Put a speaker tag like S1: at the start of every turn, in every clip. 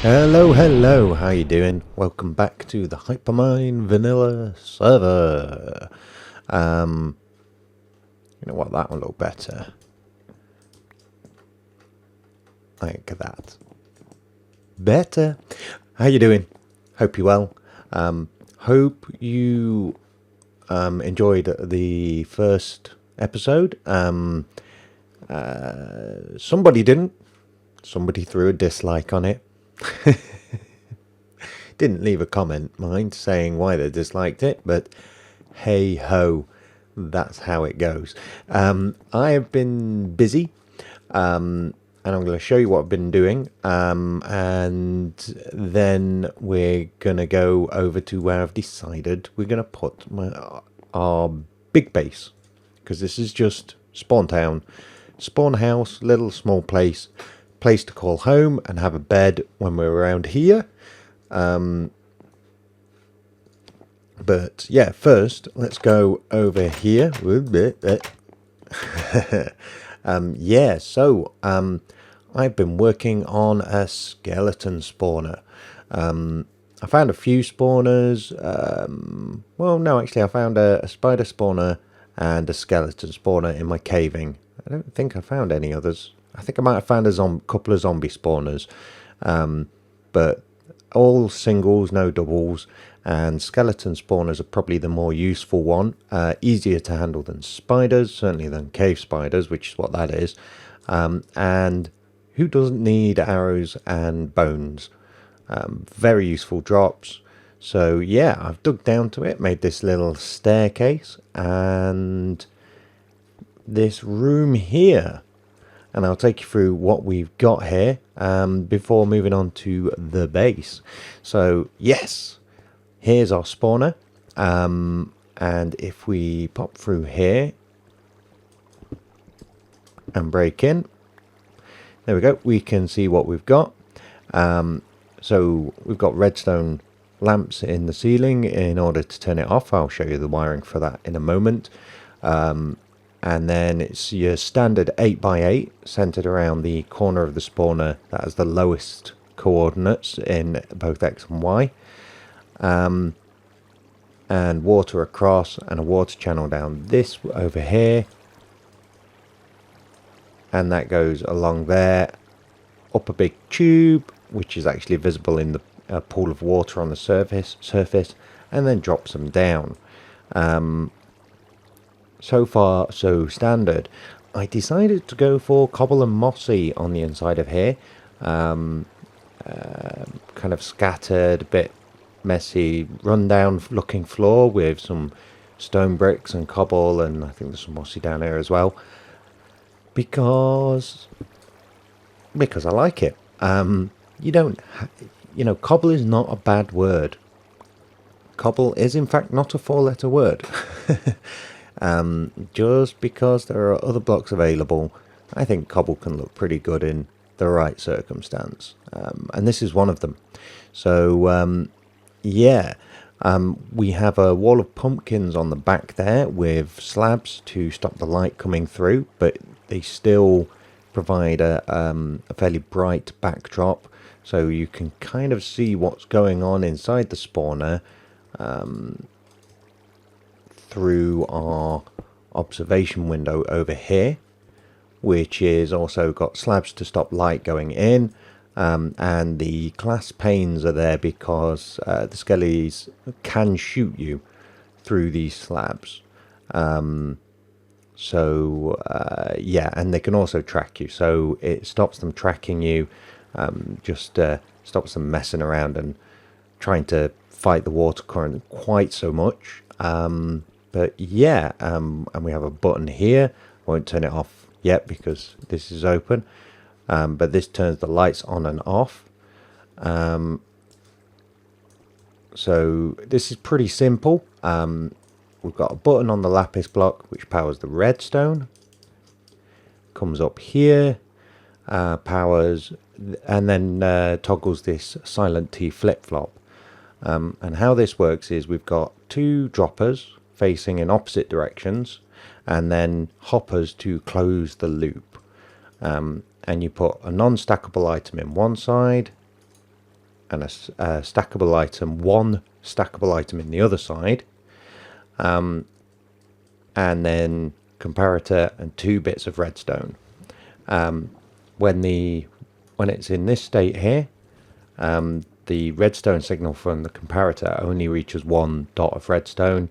S1: Hello, how you doing? Welcome back to the Hypermine vanilla server. Um, you know what, that will look better. Like that. Better. How you doing? Hope you're well. Hope you enjoyed the first episode. Somebody didn't. Somebody threw a dislike on it. Didn't leave a comment, mind, saying why they disliked it, but hey ho, that's how it goes. I have been busy, and I'm going to show you what I've been doing, and then we're going to go over to where I've decided we're going to put our big base, because this is just Spawn Town, Spawn House, little small place to call home and have a bed when we're around here. But yeah, first let's go over here. I've been working on a skeleton spawner. I found a few spawners. Well, no, actually, I found a spider spawner and a skeleton spawner in my caving. I don't think I found any others. I think I might have found a couple of zombie spawners, but all singles, no doubles, and skeleton spawners are probably the more useful one. Easier to handle than spiders, certainly than cave spiders, which is what that is. And who doesn't need arrows and bones? Very useful drops. So yeah, I've dug down to it, made this little staircase and this room here. And I'll take you through what we've got here before moving on to the base. So yes, here's our spawner. And if we pop through here and break in, there we go, we can see what we've got. So we've got redstone lamps in the ceiling. In order to turn it off, I'll show you the wiring for that in a moment. And then it's your standard 8x8 centered around the corner of the spawner that has the lowest coordinates in both X and Y. And water across and a water channel down this over here. And that goes along there, up a big tube, which is actually visible in the pool of water on the surface, and then drops them down. So far, so standard. I decided to go for cobble and mossy on the inside of here. Kind of scattered, a bit messy, run-down looking floor with some stone bricks and cobble, and I think there's some mossy down here as well. Because I like it. Cobble is not a bad word. Cobble is in fact not a 4-letter word. Just because there are other blocks available, I think cobble can look pretty good in the right circumstance. And this is one of them. So, we have a wall of pumpkins on the back there with slabs to stop the light coming through, but they still provide a fairly bright backdrop, so you can kind of see what's going on inside the spawner through our observation window over here, which is also got slabs to stop light going in, and the glass panes are there because the skellies can shoot you through these slabs. And they can also track you, so it stops them tracking you, stops them messing around and trying to fight the water current quite so much. And we have a button here. Won't turn it off yet because this is open, but this turns the lights on and off. So this is pretty simple. We've got a button on the lapis block which powers the redstone, comes up here, powers, and then toggles this silent T flip-flop. And how this works is we've got 2 droppers facing in opposite directions, and then hoppers to close the loop. And you put a non-stackable item in one side, and a stackable item, one stackable item in the other side, and then comparator and 2 bits of redstone. When it's in this state here, the redstone signal from the comparator only reaches 1 dot of redstone.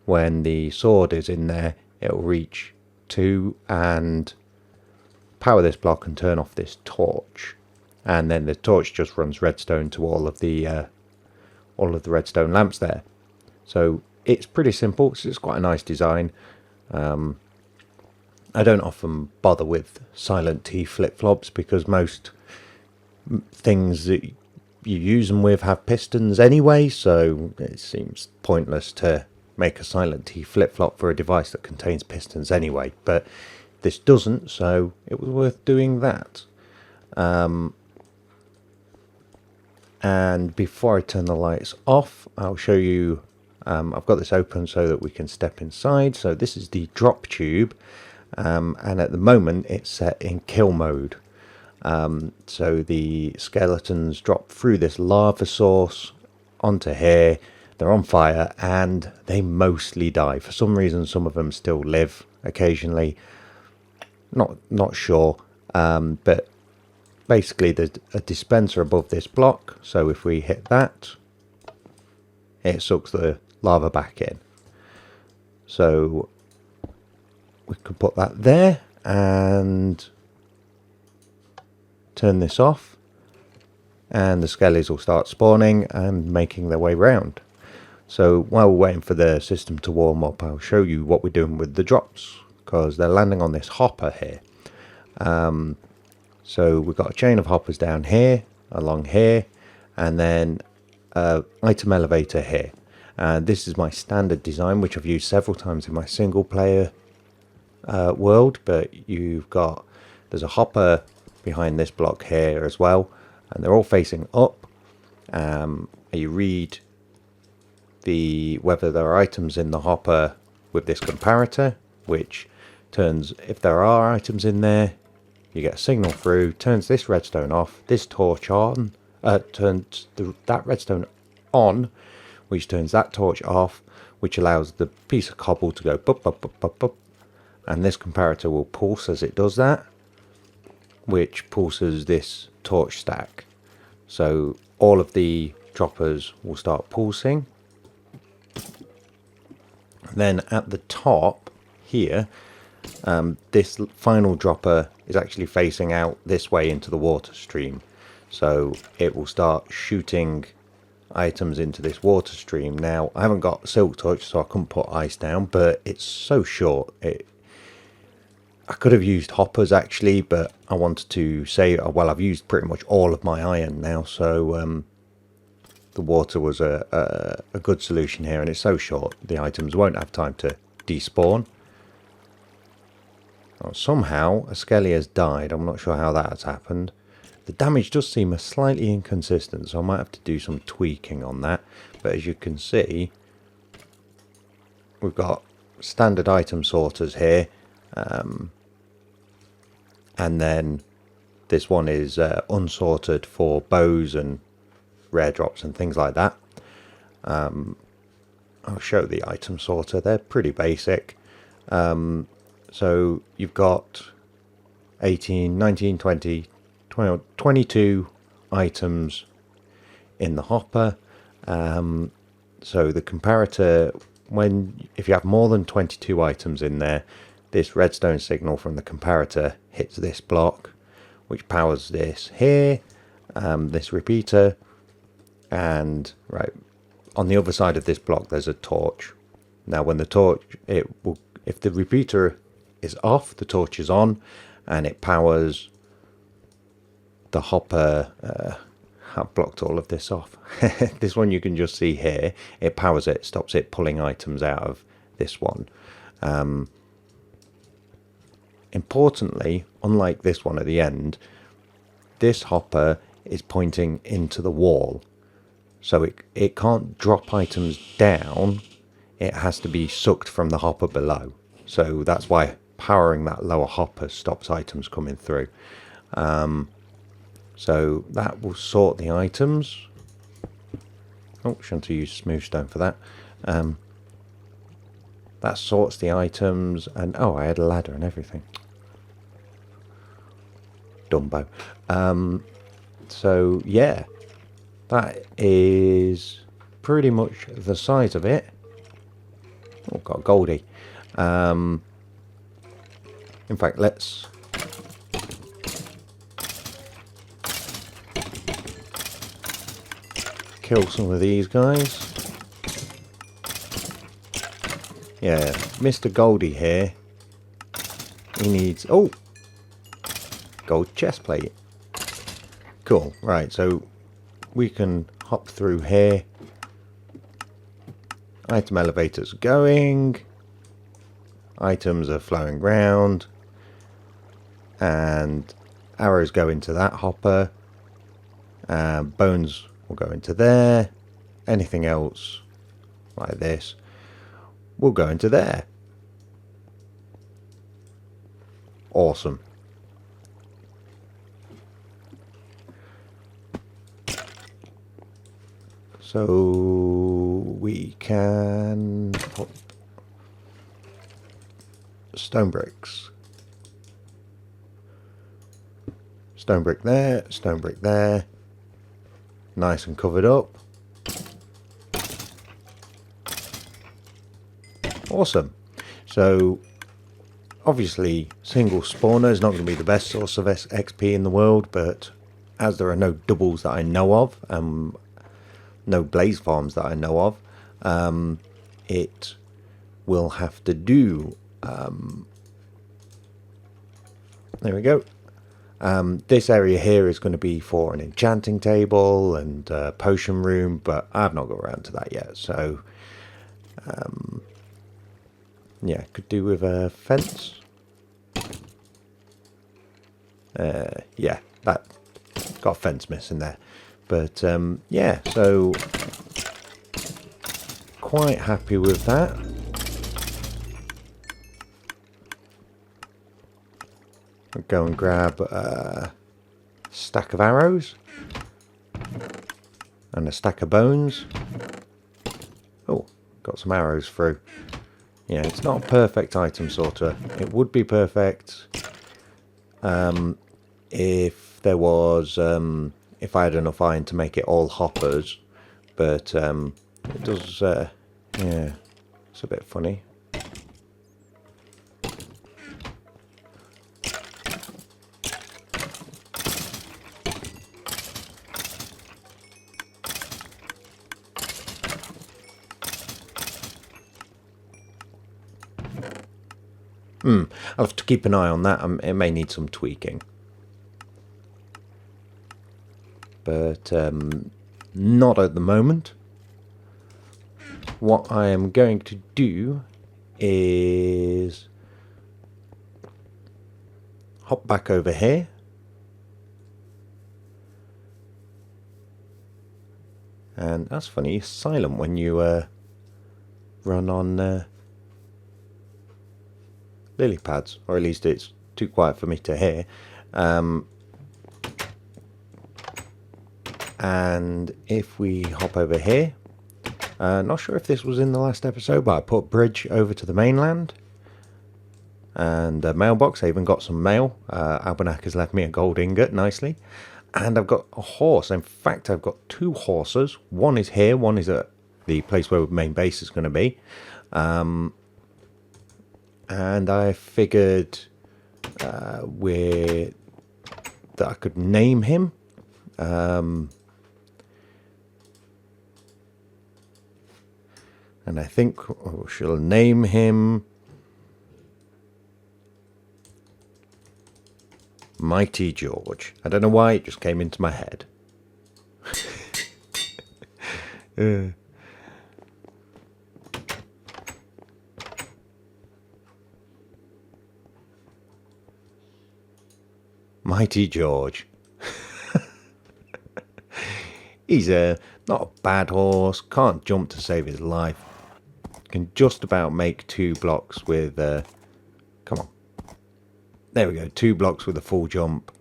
S1: When the sword is in there, it will reach 2 and power this block and turn off this torch. And then the torch just runs redstone to all of the redstone lamps there. So it's pretty simple. So it's quite a nice design. I don't often bother with silent T flip-flops because most things that you use them with have pistons anyway, so it seems pointless to make a silent T flip-flop for a device that contains pistons anyway, but this doesn't, so it was worth doing that. And before I turn the lights off, I'll show you, I've got this open so that we can step inside. So this is the drop tube, and at the moment it's set in kill mode. So the skeletons drop through this lava source onto here. They're on fire and they mostly die. For some reason, some of them still live occasionally. Not sure, but basically there's a dispenser above this block. So if we hit that, it sucks the lava back in. So we could put that there and turn this off, and the skellies will start spawning and making their way round. So while we're waiting for the system to warm up, I'll show you what we're doing with the drops, because they're landing on this hopper here. So we've got a chain of hoppers down here, along here, and then an item elevator here. This is my standard design, which I've used several times in my single player world, but there's a hopper behind this block here as well, and they're all facing up. You read whether there are items in the hopper with this comparator, which turns, if there are items in there, you get a signal through, turns this redstone off, this torch on, turns that redstone on, which turns that torch off, which allows the piece of cobble to go bup, bup, bup, bup, bup, and this comparator will pulse as it does that, which pulses this torch stack. So all of the droppers will start pulsing. Then at the top here, this final dropper is actually facing out this way into the water stream. So it will start shooting items into this water stream. Now, I haven't got silk touch, so I couldn't put ice down, but it's so short. I could have used hoppers actually, but I wanted to say, well, I've used pretty much all of my iron now, so the water was a good solution here, and it's so short the items won't have time to despawn. Oh, somehow a skelly has died. I'm not sure how that has happened. The damage does seem slightly inconsistent, so I might have to do some tweaking on that. But as you can see, we've got standard item sorters here, and then this one is unsorted for bows and rare drops and things like that. I'll show the item sorter. They're pretty basic. So you've got 18, 19, 20, 22 items in the hopper. So the comparator, if you have more than 22 items in there, this redstone signal from the comparator hits this block, which powers this here, this repeater, and right on the other side of this block there's a torch. Now when the torch, if the repeater is off, the torch is on, and it powers the hopper. I've blocked all of this off. This one you can just see here, it powers it, stops it pulling items out of this one. Importantly, unlike this one at the end, this hopper is pointing into the wall, so it can't drop items down, it has to be sucked from the hopper below. So that's why powering that lower hopper stops items coming through. So that will sort the items. Oh, shouldn't have used smooth stone for that. That sorts the items, and oh, I had a ladder and everything. Dumbo. So yeah, that is pretty much the size of it. Oh, got a Goldie. In fact, let's kill some of these guys. Yeah, Mr. Goldie here. He needs... Oh! Gold chest plate. Cool. Right, so we can hop through here. Item elevators going. Items are flowing round. And arrows go into that hopper. Bones will go into there. Anything else like this will go into there. Awesome. So we can put stone bricks. Stone brick there, stone brick there. Nice and covered up. Awesome. So obviously single spawner is not going to be the best source of XP in the world, but as there are no doubles that I know of, no blaze farms that I know of, it will have to do. There we go. This area here is going to be for an enchanting table and potion room, but I've not got around to that yet. So yeah, could do with a fence. Yeah, that got a fence missing there. But yeah, so quite happy with that. I'll go and grab a stack of arrows and a stack of bones. Oh, got some arrows through. Yeah, it's not a perfect item sorter. It would be perfect if there was, if I had enough iron to make it all hoppers, but it does, yeah, it's a bit funny. I'll have to keep an eye on that. It may need some tweaking. But not at the moment. What I am going to do is hop back over here. And that's funny, it's silent when you run on lily pads, or at least it's too quiet for me to hear. And if we hop over here, not sure if this was in the last episode, but I put bridge over to the mainland and a mailbox. I even got some mail. Almanac has left me a gold ingot nicely, and I've got a horse. In fact, I've got two horses. One is here, one is at the place where the main base is going to be. And I figured that I could name him. And I think I shall name him Mighty George. I don't know why, it just came into my head. Mighty George. He's not a bad horse, can't jump to save his life. Can just about make 2 blocks with... come on. There we go, 2 blocks with a full jump.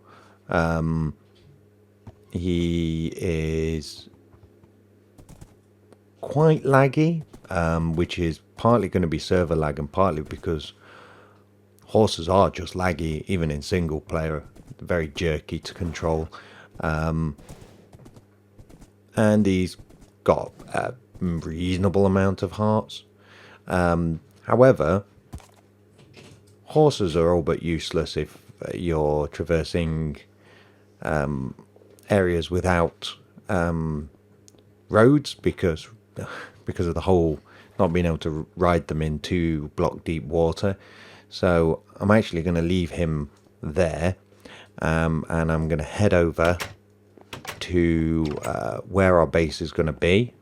S1: He is quite laggy, which is partly going to be server lag and partly because horses are just laggy, even in single player, very jerky to control. And he's got a reasonable amount of hearts. However, horses are all but useless if you're traversing areas without roads because of the whole not being able to ride them in 2 block deep water. So I'm actually going to leave him there, and I'm going to head over to where our base is going to be.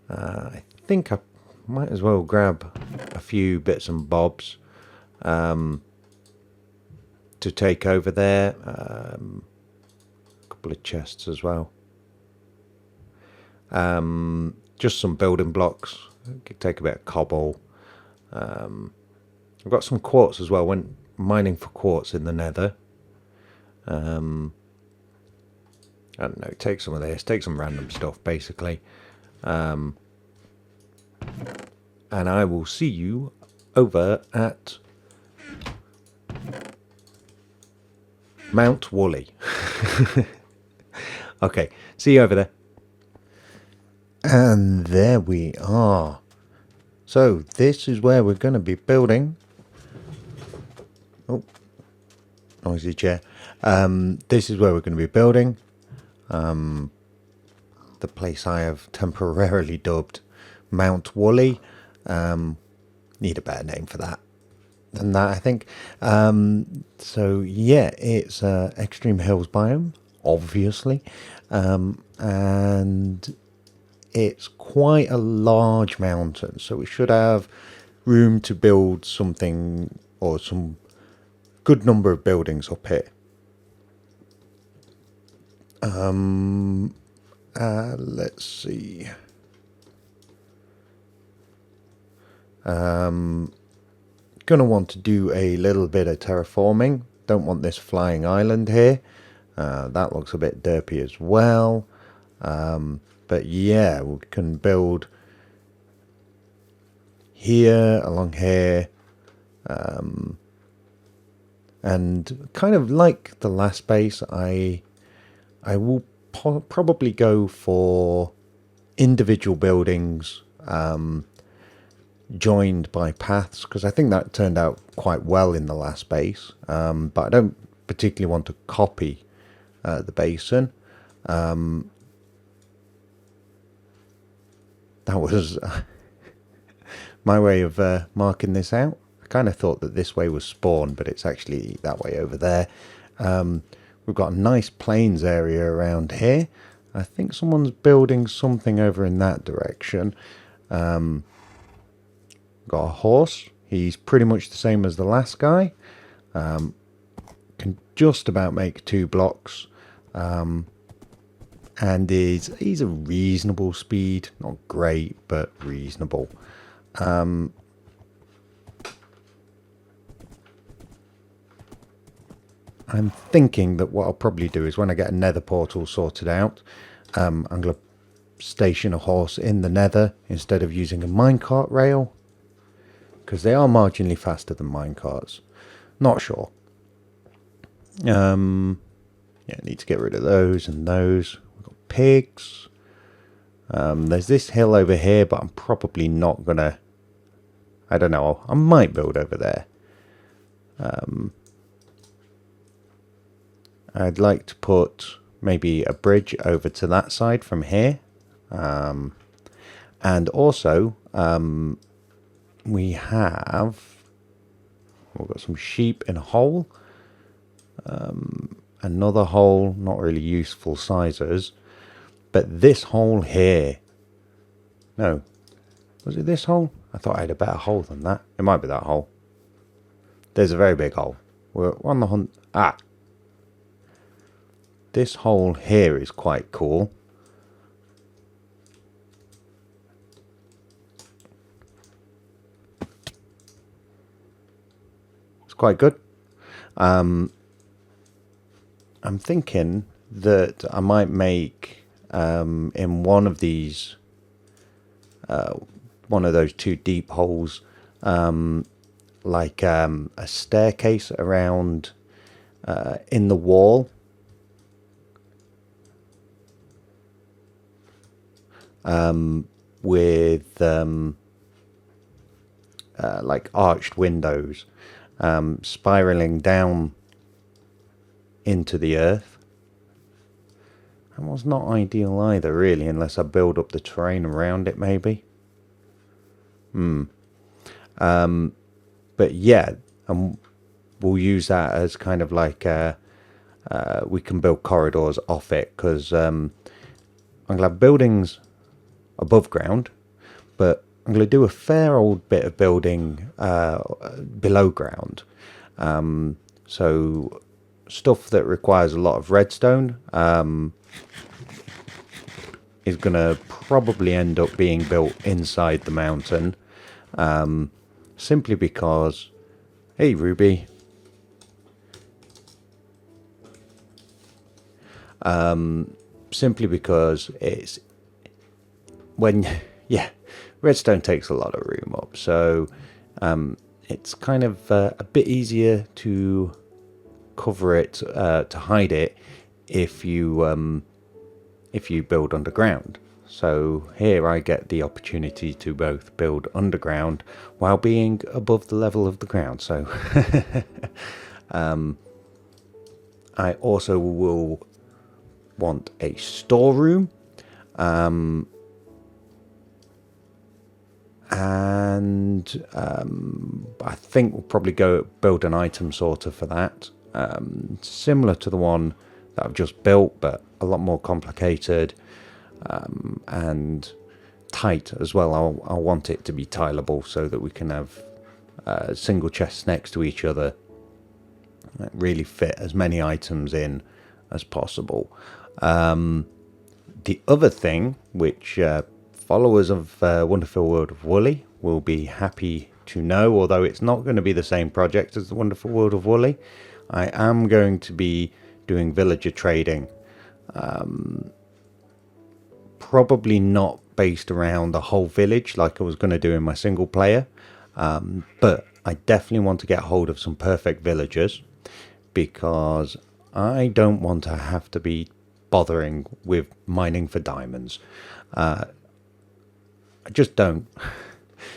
S1: I think I might as well grab a few bits and bobs to take over there. A couple of chests as well. Just some building blocks. Could take a bit of cobble. I've got some quartz as well. Went mining for quartz in the nether. I don't know. Take some of this. Take some random stuff, basically. And I will see you over at Mount Woolley. Okay, see you over there. And there we are. So this is where we're going to be building. Oh, noisy chair. This is where we're going to be building. The place I have temporarily dubbed Mount Woolley. Need a better name for that than that, I think. So yeah, it's Extreme Hills biome, obviously, and it's quite a large mountain, so we should have room to build something or some good number of buildings up here. Let's see. Gonna want to do a little bit of terraforming. Don't want this flying island here. That looks a bit derpy as well. But yeah, we can build here, along here, and kind of like the last base, I will probably go for individual buildings joined by paths, because I think that turned out quite well in the last base, but I don't particularly want to copy the basin. That was my way of marking this out. I kind of thought that this way was spawn, but it's actually that way over there. We've got a nice plains area around here. I think someone's building something over in that direction. Got a horse. He's pretty much the same as the last guy. Can just about make 2 blocks. And he's a reasonable speed. Not great, but reasonable. I'm thinking that what I'll probably do is when I get a nether portal sorted out, I'm going to station a horse in the nether instead of using a minecart rail, because they are marginally faster than minecarts. Not sure. Yeah, need to get rid of those and those. We've got pigs. There's this hill over here, but I'm probably not gonna. I don't know. I might build over there. I'd like to put maybe a bridge over to that side from here. And also, we've got some sheep in a hole. Another hole, not really useful sizes. But this hole here. No. Was it this hole? I thought I had a better hole than that. It might be that hole. There's a very big hole. We're on the hunt. Ah. This hole here is quite cool. It's quite good. I'm thinking that I might make in one of these one of those 2 deep holes, like a staircase around in the wall, with like arched windows, spiraling down into the earth. That was not ideal either, really, unless I build up the terrain around it, maybe. But yeah, we'll use that as kind of like we can build corridors off it, because I'm going to have buildings above ground, but I'm going to do a fair old bit of building below ground. So stuff that requires a lot of redstone is going to probably end up being built inside the mountain, simply because, hey Ruby, simply because it's when yeah, redstone takes a lot of room up, so it's kind of a bit easier to cover it, to hide it, if you build underground. So here I get the opportunity to both build underground while being above the level of the ground. So I also will want a storeroom, and I think we'll probably go build an item sorter for that, similar to the one that I've just built, but a lot more complicated, and tight as well. I'll want it to be tileable so that we can have single chests next to each other that really fit as many items in as possible. The other thing, which followers of Wonderful World of Woolly will be happy to know, although it's not going to be the same project as the Wonderful World of Woolly, I am going to be doing villager trading. Probably not based around the whole village like I was going to do in my single player, but I definitely want to get hold of some perfect villagers, because I don't want to have to be bothering with mining for diamonds. I just don't.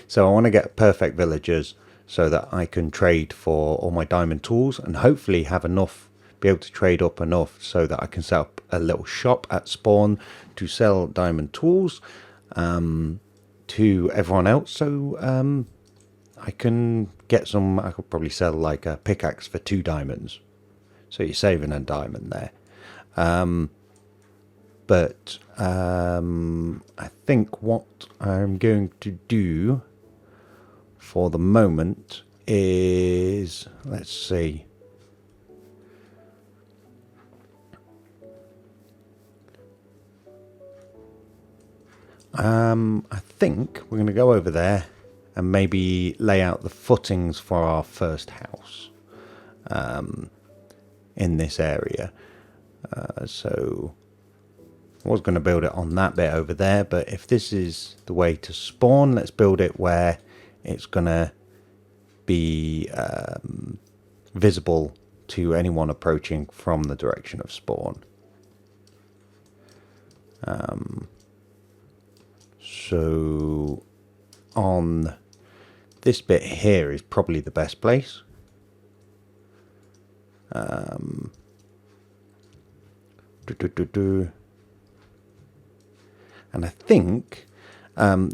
S1: So I want to get perfect villagers so that I can trade for all my diamond tools, and hopefully have enough, be able to trade up enough so that I can set up a little shop at spawn to sell diamond tools to everyone else. So I can get some. I could probably sell like a pickaxe for 2 diamonds, so you're saving a diamond there. But I think what I'm going to do for the moment is, let's see, I think we're going to go over there and maybe lay out the footings for our first house in this area. So I was going to build it on that bit over there, but if this is the way to spawn, let's build it where it's going to be visible to anyone approaching from the direction of spawn. So on this bit here is probably the best place. And I think,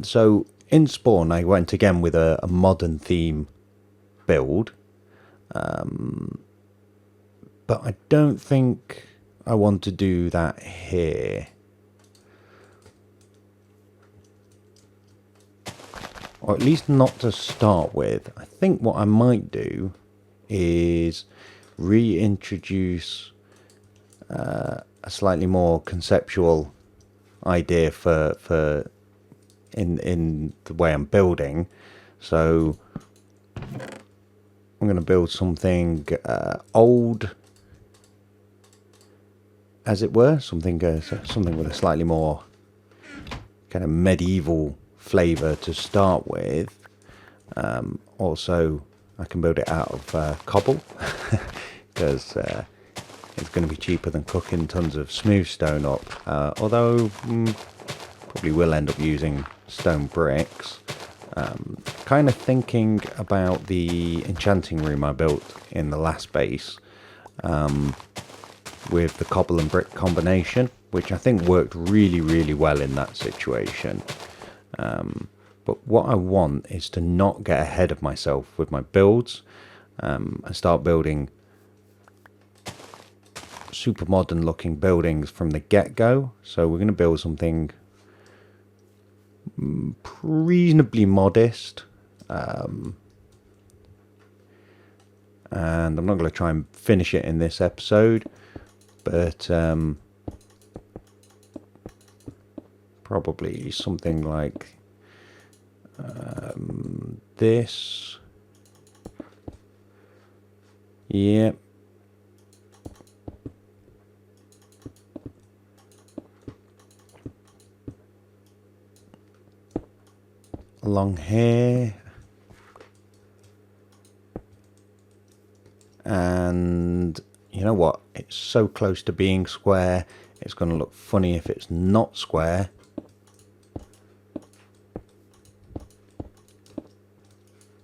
S1: so in spawn I went again with a modern theme build, but I don't think I want to do that here. Or at least not to start with. I think what I might do is reintroduce a slightly more conceptual idea for in the way I'm building. So I'm going to build something old, as it were, something with a slightly more kind of medieval flavour to start with. Also, I can build it out of cobble because it's going to be cheaper than cooking tons of smooth stone up. Although probably will end up using stone bricks. Kind of thinking about the enchanting room I built in the last base with the cobble and brick combination, which I think worked really, really well in that situation. But what I want is to not get ahead of myself with my builds and start building super modern looking buildings from the get-go. So we're going to build something reasonably modest, and I'm not going to try and finish it in this episode, but probably something like this. Yeah. Long hair. And you know what? It's so close to being square, it's going to look funny if it's not square.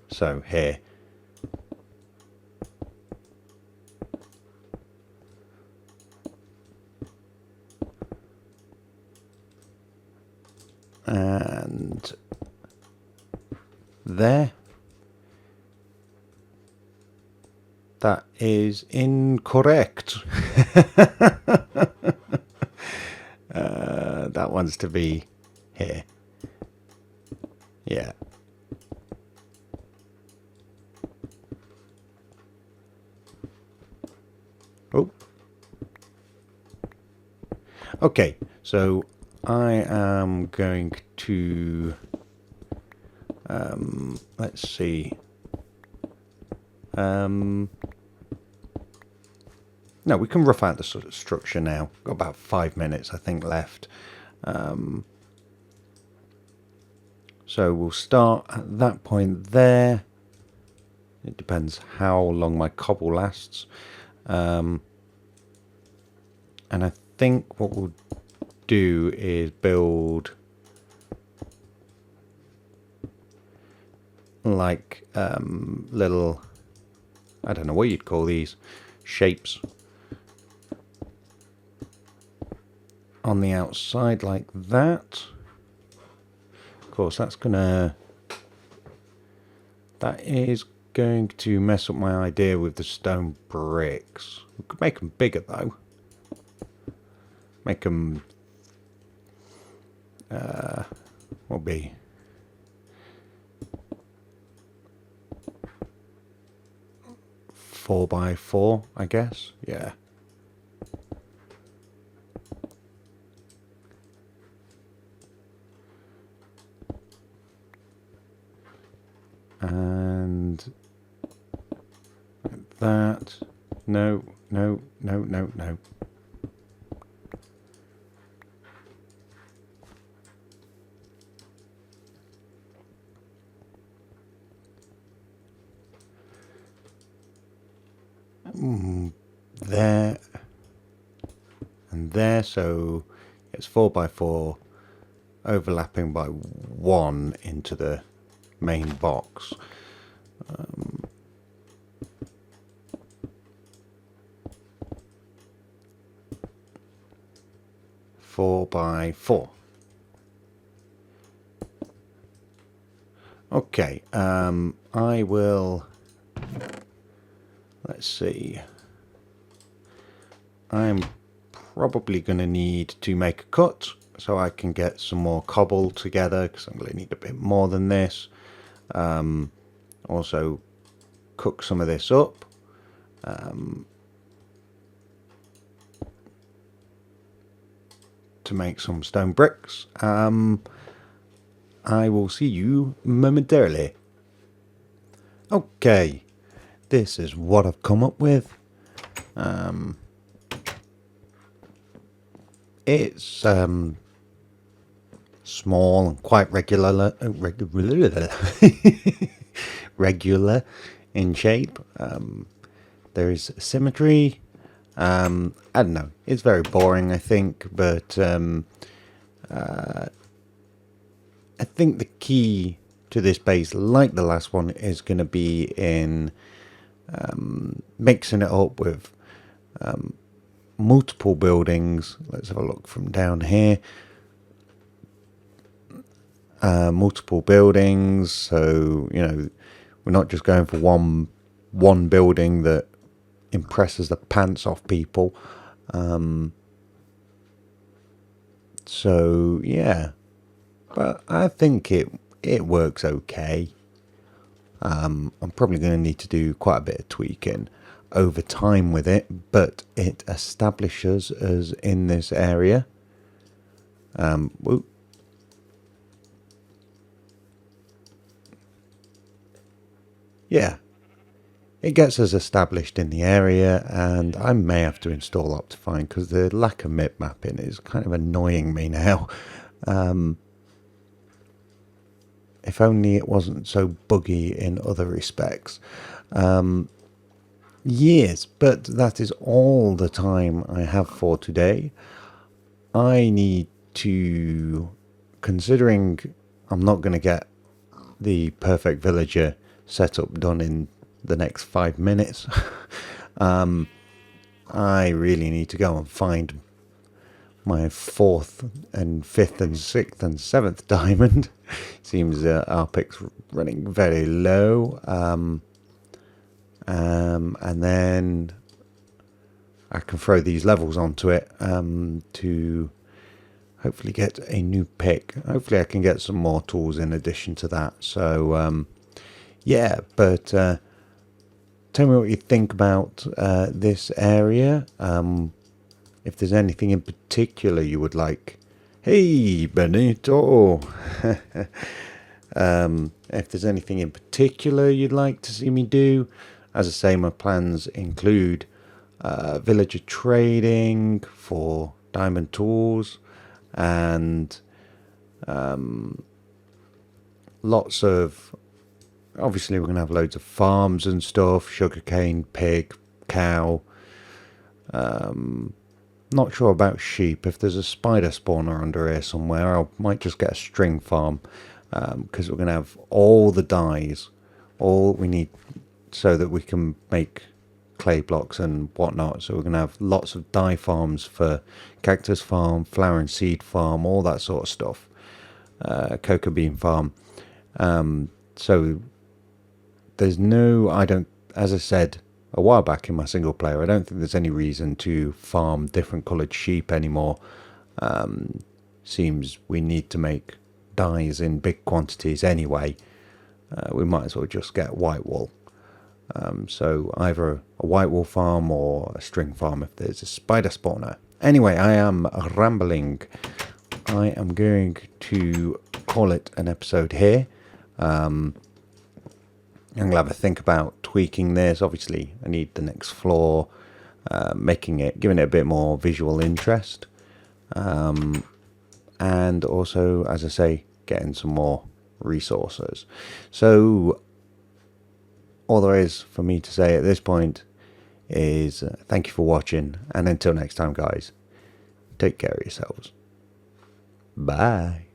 S1: So here. And there. That is incorrect. That one's to be here. Yeah. Oh. Okay, so I am going to let's see. No, we can rough out the sort of structure now. Got about 5 minutes, I think, left. So we'll start at that point there. It depends how long my cobble lasts. And I think what we'll do is build like little, I don't know what you'd call these, shapes on the outside like that. Of course, that is going to mess up my idea with the stone bricks. We could make them bigger though. Make them will be 4 by 4, I guess. Yeah. And like that. No. There and there, so it's 4 by 4 overlapping by 1 into the main box. 4 by 4. Okay, I will, let's see, I'm probably going to need to make a cut so I can get some more cobble together, because I'm going to need a bit more than this. Also cook some of this up. To make some stone bricks. I will see you momentarily. Okay, this is what I've come up with. It's small and quite regular in shape. There is symmetry. I don't know. It's very boring, I think, but I think the key to this base, like the last one, is going to be in mixing it up with multiple buildings. Let's have a look from down here. Multiple buildings, so we're not just going for one building that impresses the pants off people. So yeah, but I think it works okay. I'm probably going to need to do quite a bit of tweaking over time with it, but it establishes us in this area. Yeah, it gets us established in the area, and I may have to install Optifine because the lack of mip mapping is kind of annoying me now. If only it wasn't so buggy in other respects. Yes, but that is all the time I have for today. I need to, considering I'm not going to get the perfect villager setup done in the next 5 minutes, I really need to go and find my 4th and 5th and 6th and 7th diamond. Seems our pick's running very low. And then I can throw these levels onto it to hopefully get a new pick. Hopefully I can get some more tools in addition to that. So yeah, but tell me what you think about this area. If there's anything in particular you would like. Hey, Benito! If there's anything in particular you'd like to see me do, as I say, my plans include villager trading for diamond tools and lots of, obviously we're going to have loads of farms and stuff, sugarcane, pig, cow. Not sure about sheep. If there's a spider spawner under here somewhere, I might just get a string farm, because we're going to have all the dyes, all we need so that we can make clay blocks and whatnot. So we're going to have lots of dye farms for cactus farm, flower and seed farm, all that sort of stuff, cocoa bean farm. So there's no, I don't, as I said a while back in my single player, I don't think there's any reason to farm different coloured sheep anymore. Seems we need to make dyes in big quantities anyway. We might as well just get white wool. So either a white wool farm or a string farm if there's a spider spawner. Anyway, I am rambling. I am going to call it an episode here. I'm going to have a think about tweaking this. Obviously, I need the next floor, giving it a bit more visual interest. And also, as I say, getting some more resources. So, all there is for me to say at this point is thank you for watching. And until next time, guys, take care of yourselves. Bye.